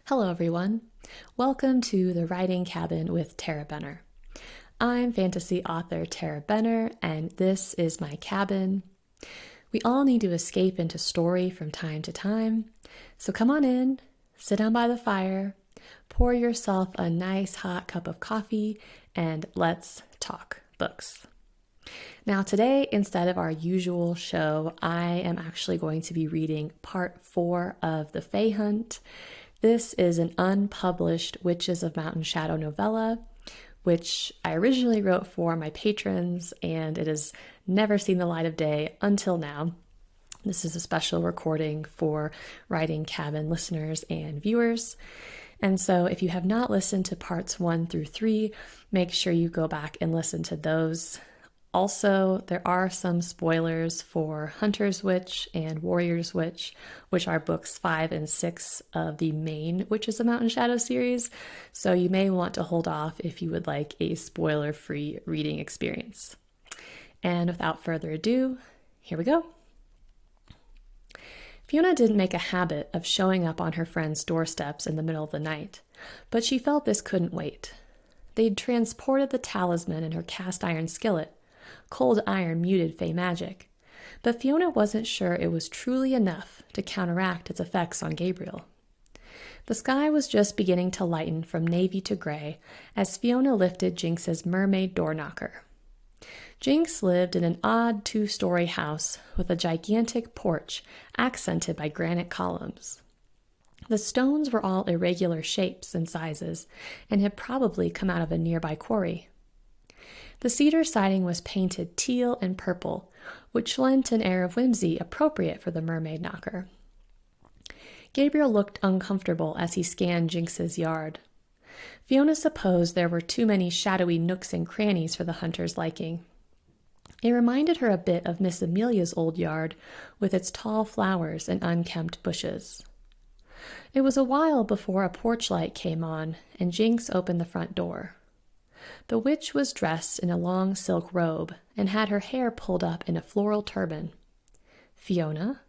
Hello, everyone. Welcome to the Writing Cabin with Tarah Benner. I'm fantasy author Tarah Benner, and this is my cabin. We all need to escape into story from time to time, so come on in, sit down by the fire, pour yourself a nice hot cup of coffee, and let's talk books. Now today, instead of our usual show, I am actually going to be reading part 4 of The Fae Hunt. This is an unpublished Witches of Mountain Shadow novella, which I originally wrote for my patrons, and it has never seen the light of day until now. This is a special recording for Writing Cabin listeners and viewers. And so if you have not listened to parts 1 through 3, make sure you go back and listen to those. Also, there are some spoilers for Hunter's Witch and Warrior's Witch, which are books 5 and 6 of the main Witches of Mountain Shadow series, so you may want to hold off if you would like a spoiler-free reading experience. And without further ado, here we go. Fiona didn't make a habit of showing up on her friends' doorsteps in the middle of the night, but she felt this couldn't wait. They'd transported the talisman in her cast-iron skillet. Cold iron muted Fae magic, but Fiona wasn't sure it was truly enough to counteract its effects on Gabriel. The sky was just beginning to lighten from navy to gray as Fiona lifted Jinx's mermaid door knocker. Jinx lived in an odd 2-story house with a gigantic porch accented by granite columns. The stones were all irregular shapes and sizes and had probably come out of a nearby quarry. The cedar siding was painted teal and purple, which lent an air of whimsy appropriate for the mermaid knocker. Gabriel looked uncomfortable as he scanned Jinx's yard. Fiona supposed there were too many shadowy nooks and crannies for the hunter's liking. It reminded her a bit of Miss Amelia's old yard, with its tall flowers and unkempt bushes. It was a while before a porch light came on, and Jinx opened the front door. The witch was dressed in a long silk robe and had her hair pulled up in a floral turban. Fiona?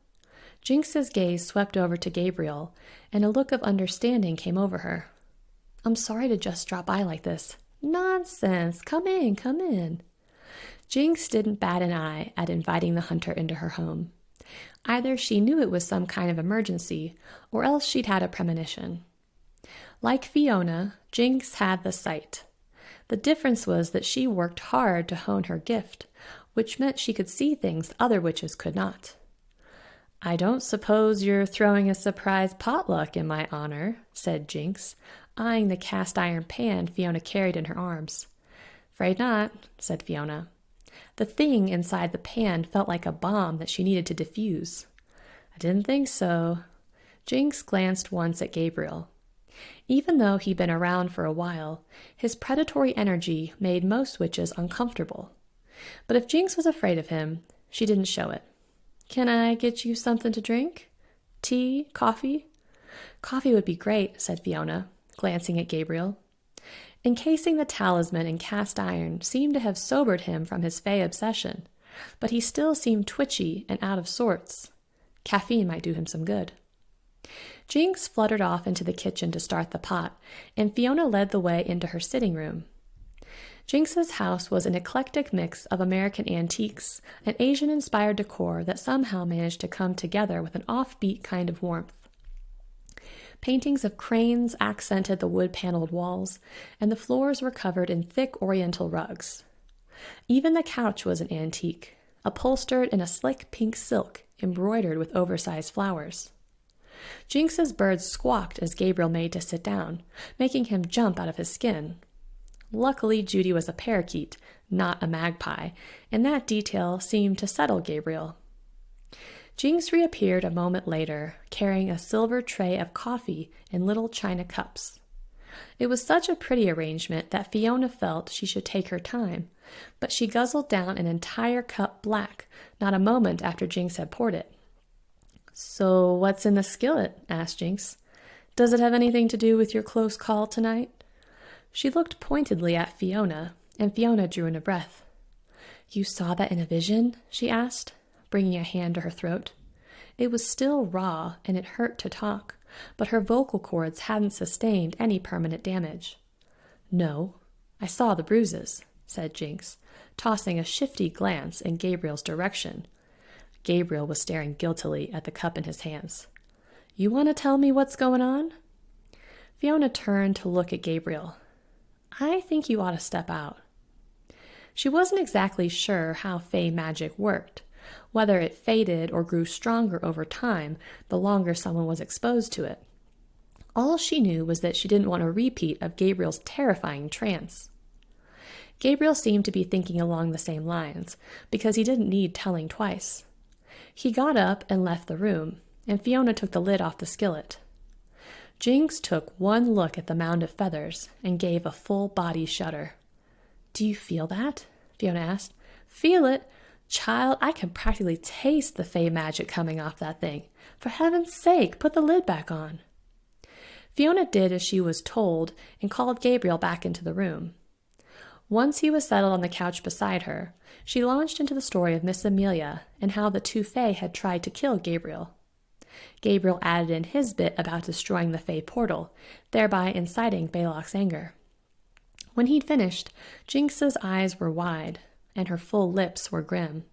Jinx's gaze swept over to Gabriel, and a look of understanding came over her. I'm sorry to just drop by like this. Nonsense! Come in, come in. Jinx didn't bat an eye at inviting the hunter into her home. Either she knew it was some kind of emergency, or else she'd had a premonition. Like Fiona, Jinx had the sight. The difference was that she worked hard to hone her gift, which meant she could see things other witches could not. I don't suppose you're throwing a surprise potluck in my honor, said Jinx, eyeing the cast-iron pan Fiona carried in her arms. Afraid not, said Fiona. The thing inside the pan felt like a bomb that she needed to defuse. I didn't think so. Jinx glanced once at Gabriel. Even though he'd been around for a while, his predatory energy made most witches uncomfortable. But if Jinx was afraid of him, she didn't show it. Can I get you something to drink? Tea? Coffee? Coffee would be great, said Fiona, glancing at Gabriel. Encasing the talisman in cast iron seemed to have sobered him from his Fae obsession, but he still seemed twitchy and out of sorts. Caffeine might do him some good. Jinx fluttered off into the kitchen to start the pot, and Fiona led the way into her sitting room. Jinx's house was an eclectic mix of American antiques and Asian-inspired decor that somehow managed to come together with an offbeat kind of warmth. Paintings of cranes accented the wood-paneled walls, and the floors were covered in thick oriental rugs. Even the couch was an antique, upholstered in a slick pink silk embroidered with oversized flowers. Jinx's birds squawked as Gabriel made to sit down, making him jump out of his skin. Luckily, Judy was a parakeet, not a magpie, and that detail seemed to settle Gabriel. Jinx reappeared a moment later, carrying a silver tray of coffee in little china cups. It was such a pretty arrangement that Fiona felt she should take her time, but she guzzled down an entire cup black, not a moment after Jinx had poured it. So what's in the skillet? Asked Jinx. Does it have anything to do with your close call tonight? She looked pointedly at Fiona, and Fiona drew in a breath. You saw that in a vision? She asked, bringing a hand to her throat. It was still raw, and it hurt to talk, but her vocal cords hadn't sustained any permanent damage. "No, I saw the bruises," said Jinx, tossing a shifty glance in Gabriel's direction. Gabriel was staring guiltily at the cup in his hands. "You want to tell me what's going on?" Fiona turned to look at Gabriel. "I think you ought to step out." She wasn't exactly sure how Fey magic worked, whether it faded or grew stronger over time the longer someone was exposed to it. All she knew was that she didn't want a repeat of Gabriel's terrifying trance. Gabriel seemed to be thinking along the same lines, because he didn't need telling twice. He got up and left the room, and Fiona took the lid off the skillet. Jinx took one look at the mound of feathers and gave a full-body shudder. "Do you feel that?" Fiona asked. "Feel it? Child, I can practically taste the Fey magic coming off that thing. For heaven's sake, put the lid back on." Fiona did as she was told and called Gabriel back into the room. Once he was settled on the couch beside her, she launched into the story of Miss Amelia and how the two Fey had tried to kill Gabriel. Gabriel added in his bit about destroying the Fey portal, thereby inciting Balok's anger. When he'd finished, Jinx's eyes were wide, and her full lips were grim.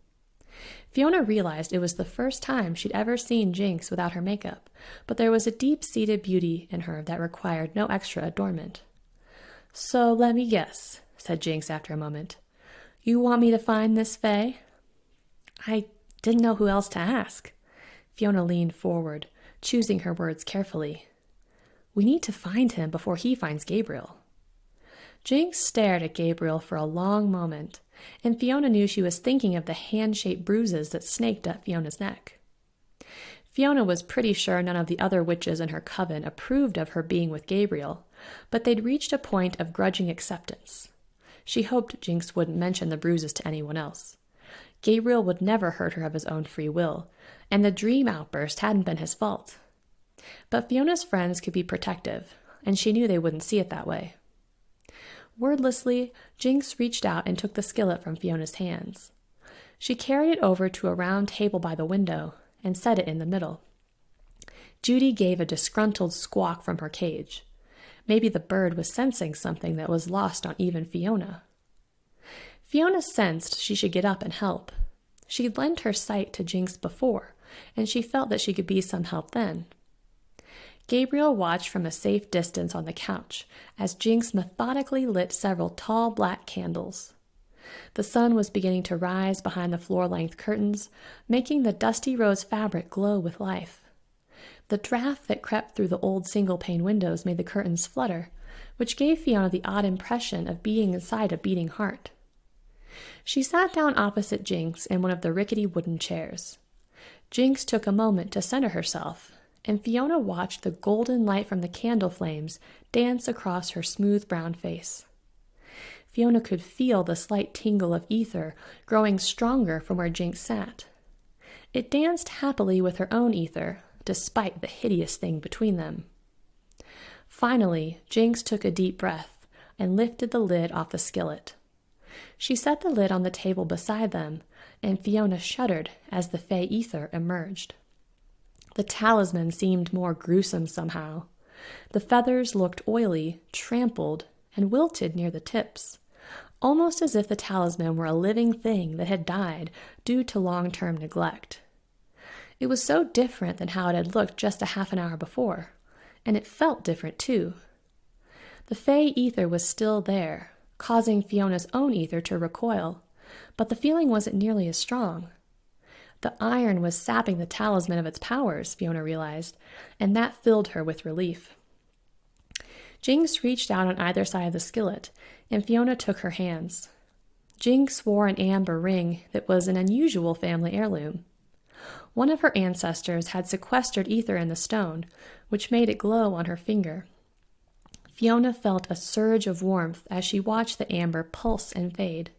Fiona realized it was the first time she'd ever seen Jinx without her makeup, but there was a deep-seated beauty in her that required no extra adornment. "So let me guess," said Jinx after a moment. "You want me to find this Fey?" "I didn't know who else to ask." Fiona leaned forward, choosing her words carefully. "We need to find him before he finds Gabriel." Jinx stared at Gabriel for a long moment, and Fiona knew she was thinking of the hand-shaped bruises that snaked up Fiona's neck. Fiona was pretty sure none of the other witches in her coven approved of her being with Gabriel, but they'd reached a point of grudging acceptance. She hoped Jinx wouldn't mention the bruises to anyone else. Gabriel would never hurt her of his own free will, and the dream outburst hadn't been his fault. But Fiona's friends could be protective, and she knew they wouldn't see it that way. Wordlessly, Jinx reached out and took the skillet from Fiona's hands. She carried it over to a round table by the window and set it in the middle. Judy gave a disgruntled squawk from her cage. Maybe the bird was sensing something that was lost on even Fiona. Fiona sensed she should get up and help. She'd lent her sight to Jinx before, and she felt that she could be some help then. Gabriel watched from a safe distance on the couch as Jinx methodically lit several tall black candles. The sun was beginning to rise behind the floor-length curtains, making the dusty rose fabric glow with life. The draft that crept through the old single-pane windows made the curtains flutter, which gave Fiona the odd impression of being inside a beating heart. She sat down opposite Jinx in one of the rickety wooden chairs. Jinx took a moment to center herself, and Fiona watched the golden light from the candle flames dance across her smooth brown face. Fiona could feel the slight tingle of ether growing stronger from where Jinx sat. It danced happily with her own ether, despite the hideous thing between them. Finally, Jinx took a deep breath and lifted the lid off the skillet. She set the lid on the table beside them, and Fiona shuddered as the Fey ether emerged. The talisman seemed more gruesome somehow. The feathers looked oily, trampled, and wilted near the tips, almost as if the talisman were a living thing that had died due to long-term neglect. It was so different than how it had looked just a half an hour before, and it felt different too. The Fey ether was still there, causing Fiona's own ether to recoil, but the feeling wasn't nearly as strong. The iron was sapping the talisman of its powers, Fiona realized, and that filled her with relief. Jinx reached out on either side of the skillet, and Fiona took her hands. Jinx wore an amber ring that was an unusual family heirloom. One of her ancestors had sequestered ether in the stone, which made it glow on her finger. Fiona felt a surge of warmth as she watched the amber pulse and fade.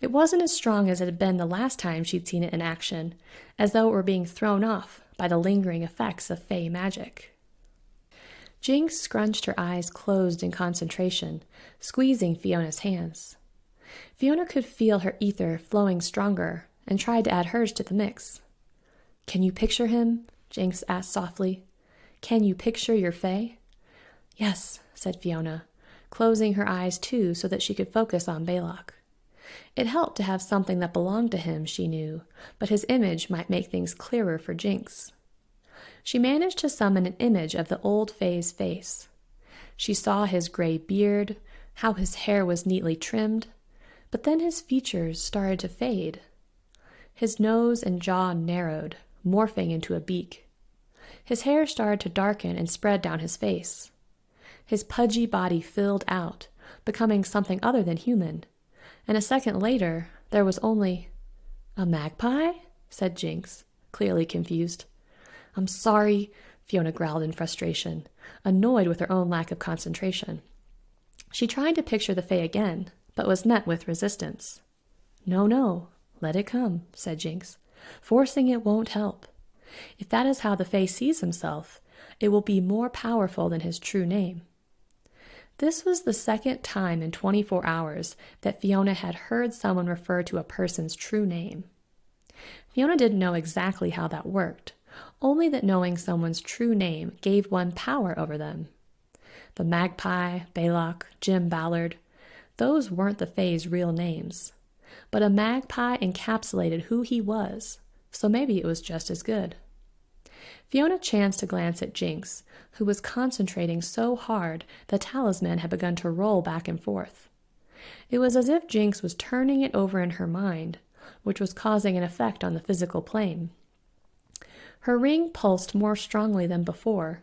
It wasn't as strong as it had been the last time she'd seen it in action, as though it were being thrown off by the lingering effects of Fey magic. Jinx scrunched her eyes closed in concentration, squeezing Fiona's hands. Fiona could feel her ether flowing stronger and tried to add hers to the mix. "Can you picture him?" Jinx asked softly. Can you picture your fae? Yes, said Fiona, closing her eyes too so that she could focus on Balok. It helped to have something that belonged to him, she knew, but his image might make things clearer for Jinx. She managed to summon an image of the old fae's face. She saw his gray beard, how his hair was neatly trimmed, but then his features started to fade. His nose and jaw narrowed, morphing into a beak. His hair started to darken and spread down his face. His pudgy body filled out, becoming something other than human, and a second later there was only... "A magpie?" said Jinx, clearly confused. "I'm sorry," Fiona growled in frustration, annoyed with her own lack of concentration. She tried to picture the fae again, but was met with resistance. No, let it come," said Jinx. "Forcing it won't help. If that is how the fae sees himself, it will be more powerful than his true name." This was the second time in 24 hours that Fiona had heard someone refer to a person's true name. Fiona didn't know exactly how that worked, only that knowing someone's true name gave one power over them. The Magpie, Balok, Jim Ballard, those weren't the fae's real names. But a magpie encapsulated who he was, so maybe it was just as good. Fiona chanced to glance at Jinx, who was concentrating so hard the talisman had begun to roll back and forth. It was as if Jinx was turning it over in her mind, which was causing an effect on the physical plane. Her ring pulsed more strongly than before,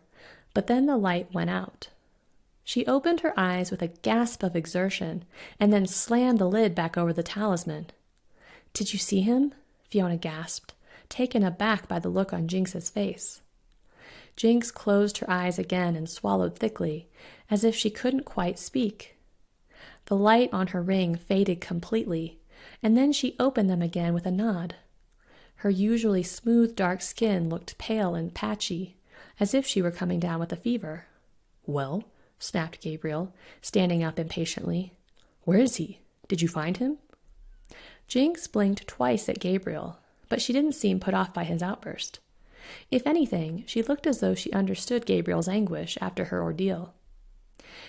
but then the light went out. She opened her eyes with a gasp of exertion and then slammed the lid back over the talisman. "Did you see him?" Fiona gasped, taken aback by the look on Jinx's face. Jinx closed her eyes again and swallowed thickly, as if she couldn't quite speak. The light on her ring faded completely, and then she opened them again with a nod. Her usually smooth dark skin looked pale and patchy, as if she were coming down with a fever. "Well?" snapped Gabriel, standing up impatiently. "Where is he? Did you find him?" Jinx blinked twice at Gabriel, but she didn't seem put off by his outburst. If anything, she looked as though she understood Gabriel's anguish after her ordeal.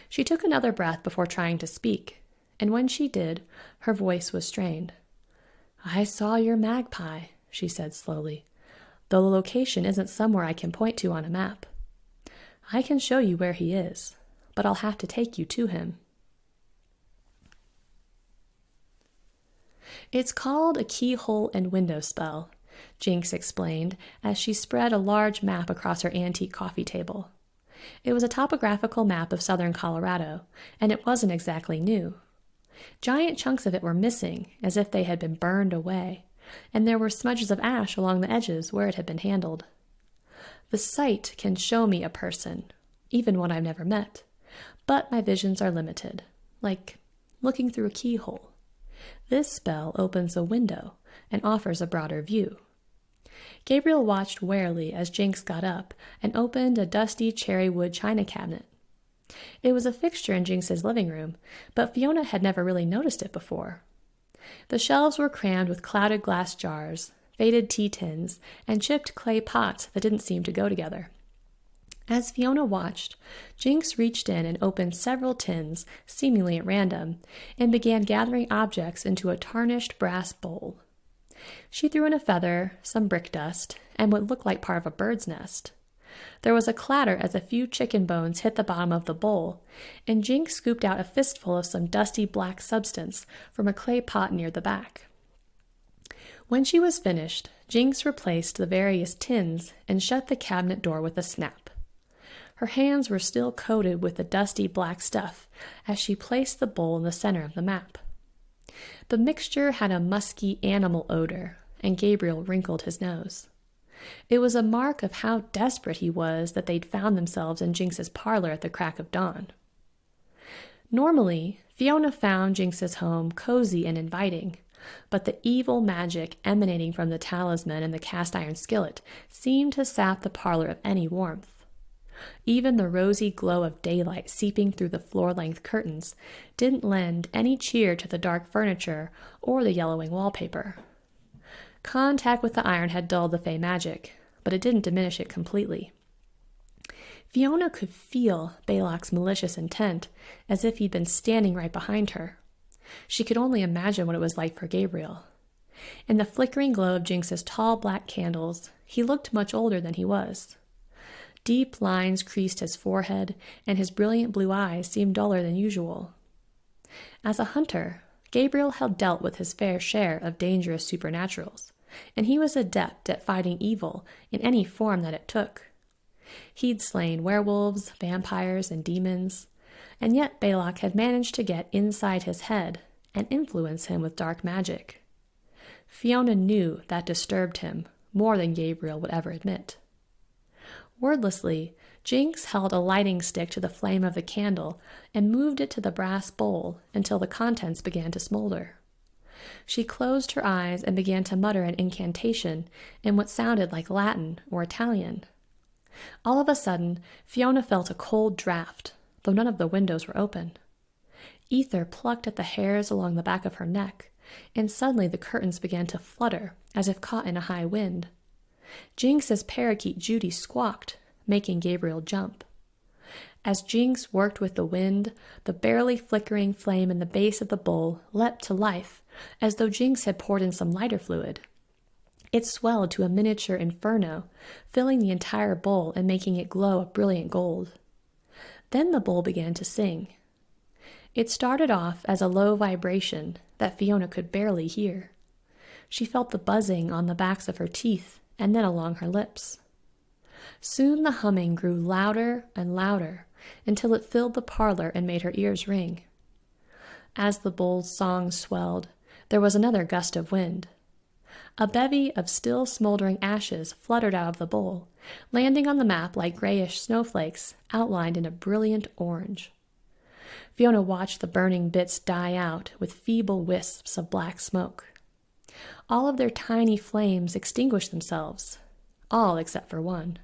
She took another breath before trying to speak, and when she did, her voice was strained. "I saw your magpie," she said slowly, "though the location isn't somewhere I can point to on a map. I can show you where he is, but I'll have to take you to him." "It's called a keyhole and window spell," Jinx explained as she spread a large map across her antique coffee table. It was a topographical map of southern Colorado, and it wasn't exactly new. Giant chunks of it were missing, as if they had been burned away, and there were smudges of ash along the edges where it had been handled. "The sight can show me a person, even one I've never met, but my visions are limited, like looking through a keyhole. This spell opens a window and offers a broader view." Gabriel watched warily as Jinx got up and opened a dusty cherry wood china cabinet. It was a fixture in Jinx's living room, but Fiona had never really noticed it before. The shelves were crammed with clouded glass jars, faded tea tins, and chipped clay pots that didn't seem to go together. As Fiona watched, Jinx reached in and opened several tins, seemingly at random, and began gathering objects into a tarnished brass bowl. She threw in a feather, some brick dust, and what looked like part of a bird's nest. There was a clatter as a few chicken bones hit the bottom of the bowl, and Jinx scooped out a fistful of some dusty black substance from a clay pot near the back. When she was finished, Jinx replaced the various tins and shut the cabinet door with a snap. Her hands were still coated with the dusty black stuff as she placed the bowl in the center of the map. The mixture had a musky animal odor, and Gabriel wrinkled his nose. It was a mark of how desperate he was that they'd found themselves in Jinx's parlor at the crack of dawn. Normally, Fiona found Jinx's home cozy and inviting, but the evil magic emanating from the talisman and the cast-iron skillet seemed to sap the parlor of any warmth. Even the rosy glow of daylight seeping through the floor-length curtains didn't lend any cheer to the dark furniture or the yellowing wallpaper. Contact with the iron had dulled the fey magic, but it didn't diminish it completely. Fiona could feel Balak's malicious intent, as if he'd been standing right behind her. She could only imagine what it was like for Gabriel. In the flickering glow of Jinx's tall black candles, he looked much older than he was. Deep lines creased his forehead, and his brilliant blue eyes seemed duller than usual. As a hunter, Gabriel had dealt with his fair share of dangerous supernaturals, and he was adept at fighting evil in any form that it took. He'd slain werewolves, vampires, and demons, and yet Balak had managed to get inside his head and influence him with dark magic. Fiona knew that disturbed him more than Gabriel would ever admit. Wordlessly, Jinx held a lighting stick to the flame of the candle and moved it to the brass bowl until the contents began to smolder. She closed her eyes and began to mutter an incantation in what sounded like Latin or Italian. All of a sudden, Fiona felt a cold draft, though none of the windows were open. Ether plucked at the hairs along the back of her neck, and suddenly the curtains began to flutter as if caught in a high wind. Jinx's parakeet Judy squawked, making Gabriel jump. As Jinx worked with the wind, the barely flickering flame in the base of the bowl leapt to life, as though Jinx had poured in some lighter fluid. It swelled to a miniature inferno, filling the entire bowl and making it glow a brilliant gold. Then the bowl began to sing. It started off as a low vibration that Fiona could barely hear. She felt the buzzing on the backs of her teeth and then along her lips. Soon the humming grew louder and louder until it filled the parlor and made her ears ring. As the bowl's song swelled, there was another gust of wind. A bevy of still smoldering ashes fluttered out of the bowl, landing on the map like grayish snowflakes outlined in a brilliant orange. Fiona watched the burning bits die out with feeble wisps of black smoke. All of their tiny flames extinguished themselves, all except for one.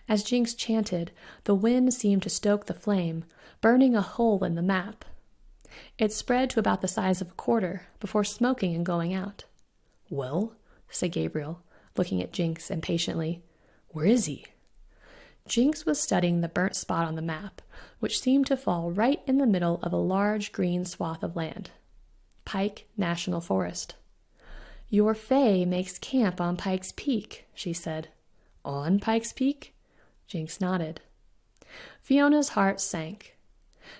As Jinx chanted, the wind seemed to stoke the flame, burning a hole in the map. It spread to about the size of a quarter before smoking and going out. "Well," said Gabriel, looking at Jinx impatiently, "where is he?" Jinx was studying the burnt spot on the map, which seemed to fall right in the middle of a large green swath of land. Pike National Forest. "Your fae makes camp on Pike's Peak," she said. "On Pike's Peak?" Jinx nodded. Fiona's heart sank.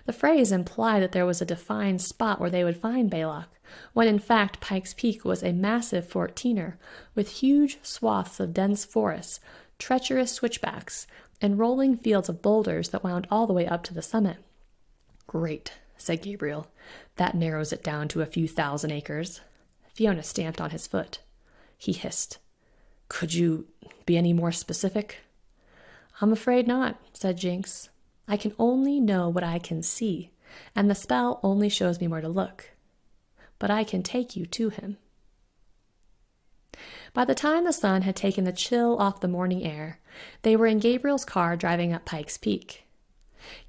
The phrase implied that there was a defined spot where they would find Balak, when in fact Pike's Peak was a massive 14er with huge swaths of dense forests, treacherous switchbacks, and rolling fields of boulders that wound all the way up to the summit. "Great," said Gabriel. "That narrows it down to a few thousand acres." Fiona stamped on his foot. He hissed. "Could you be any more specific?" "I'm afraid not," said Jinx. "I can only know what I can see, and the spell only shows me where to look. But I can take you to him." By the time the sun had taken the chill off the morning air, they were in Gabriel's car driving up Pike's Peak.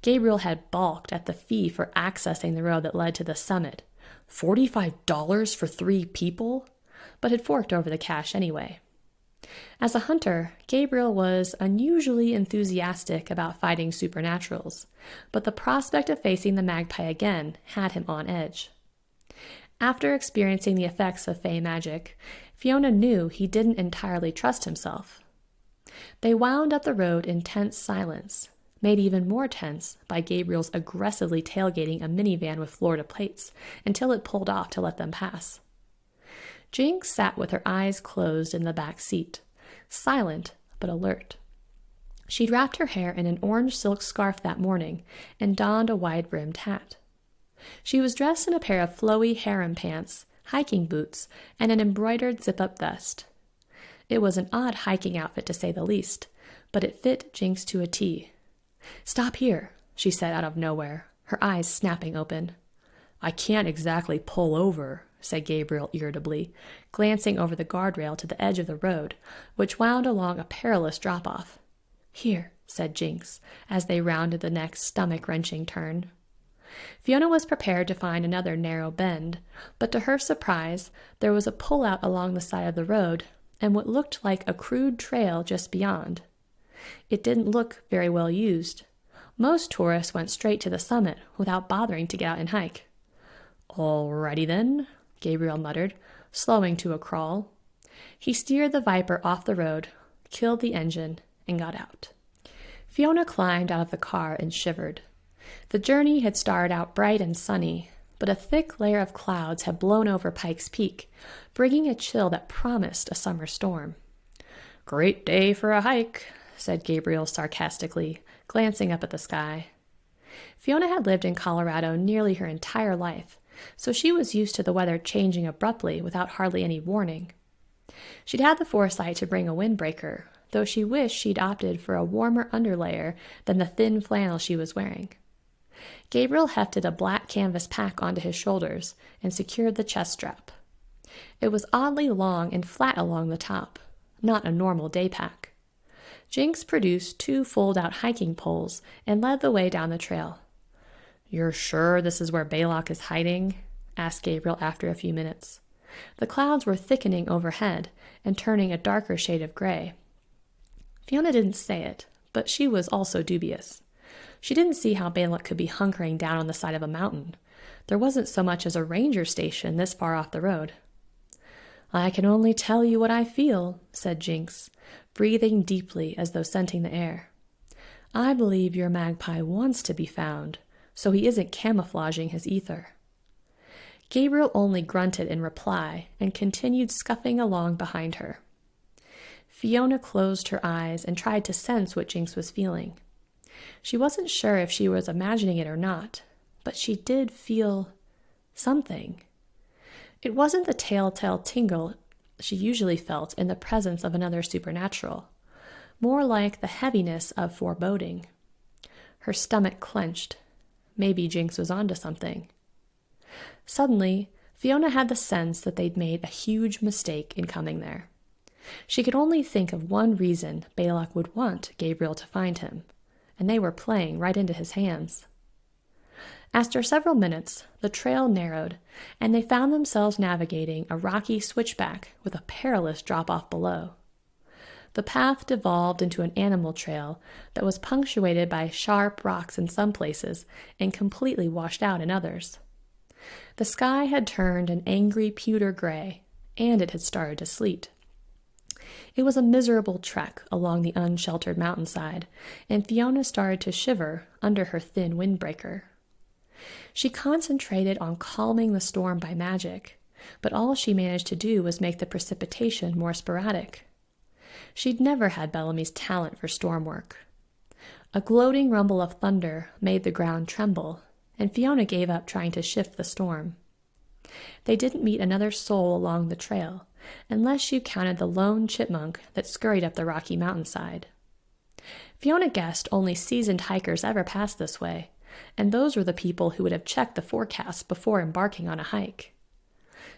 Gabriel had balked at the fee for accessing the road that led to the summit. $45 for 3 people? But had forked over the cash anyway. As a hunter, Gabriel was unusually enthusiastic about fighting supernaturals, but the prospect of facing the magpie again had him on edge. After experiencing the effects of fey magic, Fiona knew he didn't entirely trust himself. They wound up the road in tense silence, made even more tense by Gabriel's aggressively tailgating a minivan with Florida plates until it pulled off to let them pass. Jinx sat with her eyes closed in the back seat, silent but alert. She'd wrapped her hair in an orange silk scarf that morning and donned a wide-brimmed hat. She was dressed in a pair of flowy harem pants, hiking boots, and an embroidered zip-up vest. It was an odd hiking outfit to say the least, but it fit Jinx to a T. "Stop here," she said out of nowhere, her eyes snapping open. "I can't exactly pull over," said Gabriel irritably, glancing over the guardrail to the edge of the road, which wound along a perilous drop-off. "Here," said Jinx, as they rounded the next stomach-wrenching turn. Fiona was prepared to find another narrow bend, but to her surprise, there was a pull-out along the side of the road and what looked like a crude trail just beyond. It didn't look very well used. Most tourists went straight to the summit without bothering to get out and hike. "Alrighty then," Gabriel muttered, slowing to a crawl. He steered the Viper off the road, killed the engine, and got out. Fiona climbed out of the car and shivered. The journey had started out bright and sunny, but a thick layer of clouds had blown over Pikes Peak, bringing a chill that promised a summer storm. "Great day for a hike," said Gabriel sarcastically, glancing up at the sky. Fiona had lived in Colorado nearly her entire life, so she was used to the weather changing abruptly without hardly any warning. She'd had the foresight to bring a windbreaker, though she wished she'd opted for a warmer underlayer than the thin flannel she was wearing. Gabriel hefted a black canvas pack onto his shoulders and secured the chest strap. It was oddly long and flat along the top, not a normal day pack. Jinx produced 2 fold-out hiking poles and led the way down the trail. "You're sure this is where Balok is hiding?" asked Gabriel after a few minutes. The clouds were thickening overhead and turning a darker shade of gray. Fiona didn't say it, but she was also dubious. She didn't see how Balok could be hunkering down on the side of a mountain. There wasn't so much as a ranger station this far off the road. "I can only tell you what I feel," said Jinx, breathing deeply as though scenting the air. "I believe your magpie wants to be found, so he isn't camouflaging his ether." Gabriel only grunted in reply and continued scuffing along behind her. Fiona closed her eyes and tried to sense what Jinx was feeling. She wasn't sure if she was imagining it or not, but she did feel something. It wasn't the telltale tingle she usually felt in the presence of another supernatural, more like the heaviness of foreboding. Her stomach clenched. Maybe Jinx was onto something. Suddenly, Fiona had the sense that they'd made a huge mistake in coming there. She could only think of one reason Balok would want Gabriel to find him, and they were playing right into his hands. After several minutes, the trail narrowed, and they found themselves navigating a rocky switchback with a perilous drop-off below. The path devolved into an animal trail that was punctuated by sharp rocks in some places and completely washed out in others. The sky had turned an angry pewter gray, and it had started to sleet. It was a miserable trek along the unsheltered mountainside, and Fiona started to shiver under her thin windbreaker. She concentrated on calming the storm by magic, but all she managed to do was make the precipitation more sporadic. She'd never had Bellamy's talent for storm work. A gloating rumble of thunder made the ground tremble, and Fiona gave up trying to shift the storm. They didn't meet another soul along the trail, unless you counted the lone chipmunk that scurried up the rocky mountainside. Fiona guessed only seasoned hikers ever passed this way, and those were the people who would have checked the forecast before embarking on a hike.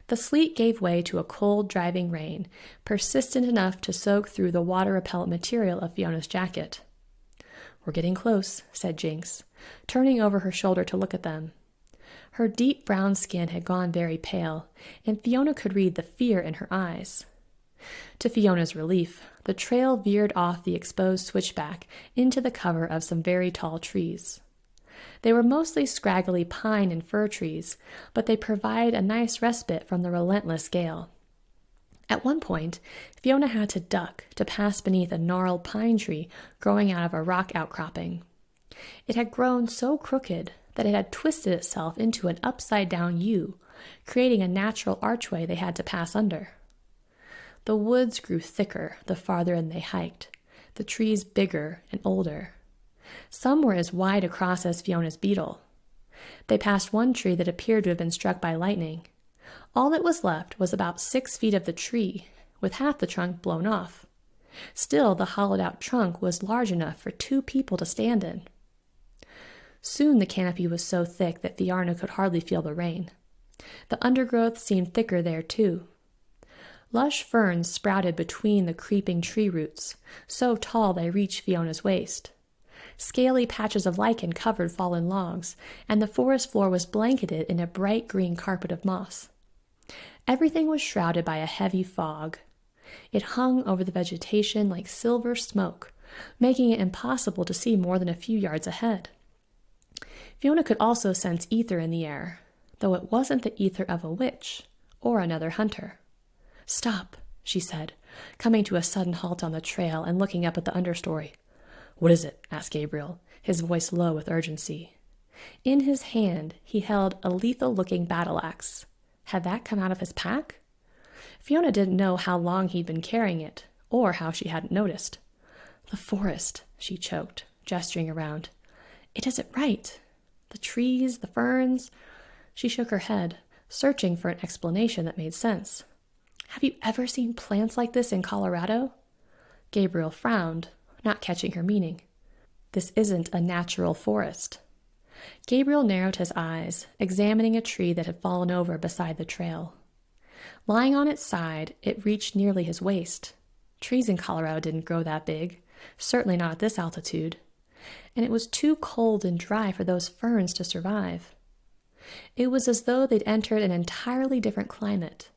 The sleet gave way to a cold, driving rain, persistent enough to soak through the water-repellent material of Fiona's jacket. "We're getting close," said Jinx, turning over her shoulder to look at them. Her deep brown skin had gone very pale, and Fiona could read the fear in her eyes. To Fiona's relief, the trail veered off the exposed switchback into the cover of some very tall trees. They were mostly scraggly pine and fir trees, but they provided a nice respite from the relentless gale. At one point, Fiona had to duck to pass beneath a gnarled pine tree growing out of a rock outcropping. It had grown so crooked that it had twisted itself into an upside-down U, creating a natural archway they had to pass under. The woods grew thicker the farther in they hiked, the trees bigger and older. Some were as wide across as Fiona's beetle. They passed one tree that appeared to have been struck by lightning. All that was left was about 6 feet of the tree, with half the trunk blown off. Still, the hollowed-out trunk was large enough for 2 people to stand in. Soon the canopy was so thick that Fiona could hardly feel the rain. The undergrowth seemed thicker there, too. Lush ferns sprouted between the creeping tree roots, so tall they reached Fiona's waist. Scaly patches of lichen covered fallen logs, and the forest floor was blanketed in a bright green carpet of moss. Everything was shrouded by a heavy fog. It hung over the vegetation like silver smoke, making it impossible to see more than a few yards ahead. Fiona could also sense ether in the air, though it wasn't the ether of a witch or another hunter. "Stop," she said, coming to a sudden halt on the trail and looking up at the understory. "What is it?" asked Gabriel, his voice low with urgency. In his hand, he held a lethal-looking battle axe. Had that come out of his pack? Fiona didn't know how long he'd been carrying it, or how she hadn't noticed. "The forest," she choked, gesturing around. "It isn't right. The trees, the ferns." She shook her head, searching for an explanation that made sense. "Have you ever seen plants like this in Colorado?" Gabriel frowned, not catching her meaning. "This isn't a natural forest." Gabriel narrowed his eyes, examining a tree that had fallen over beside the trail. Lying on its side, it reached nearly his waist. Trees in Colorado didn't grow that big, certainly not at this altitude, and it was too cold and dry for those ferns to survive. It was as though they'd entered an entirely different climate.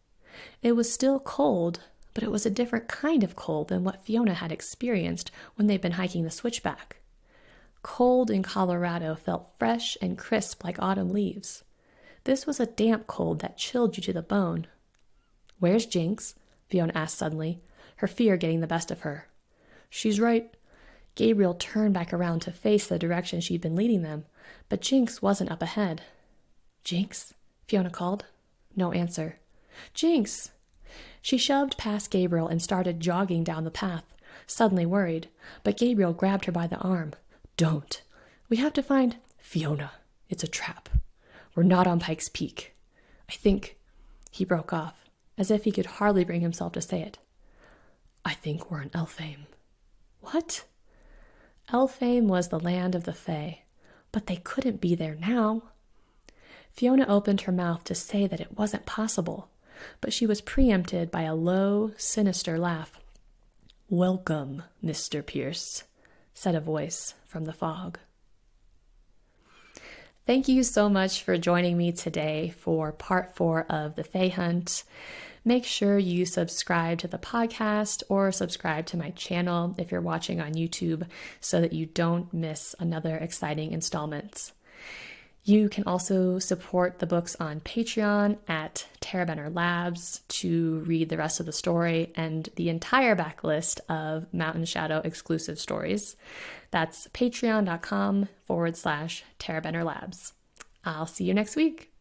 It was still cold, but it was a different kind of cold than what Fiona had experienced when they'd been hiking the switchback. Cold in Colorado felt fresh and crisp like autumn leaves. This was a damp cold that chilled you to the bone. "Where's Jinx?" Fiona asked suddenly, her fear getting the best of her. "She's right." Gabriel turned back around to face the direction she'd been leading them, but Jinx wasn't up ahead. "Jinx?" Fiona called. No answer. "Jinx!" She shoved past Gabriel and started jogging down the path, suddenly worried, but Gabriel grabbed her by the arm. "Don't. We have to find Fiona. It's a trap. We're not on Pike's Peak. I think..." He broke off, as if he could hardly bring himself to say it. "I think we're in Elfhame." "What?" Elfhame was the land of the Fae, but they couldn't be there now. Fiona opened her mouth to say that it wasn't possible, but she was preempted by a low, sinister laugh. "Welcome, Mr. Pierce," said a voice from the fog. Thank you so much for joining me today for part 4 of The Fae Hunt. Make sure you subscribe to the podcast or subscribe to my channel if you're watching on YouTube so that you don't miss another exciting installment. You can also support the books on Patreon at Tarah Benner Labs to read the rest of the story and the entire backlist of Mountain Shadow exclusive stories. That's patreon.com/Tarah Benner Labs. I'll see you next week.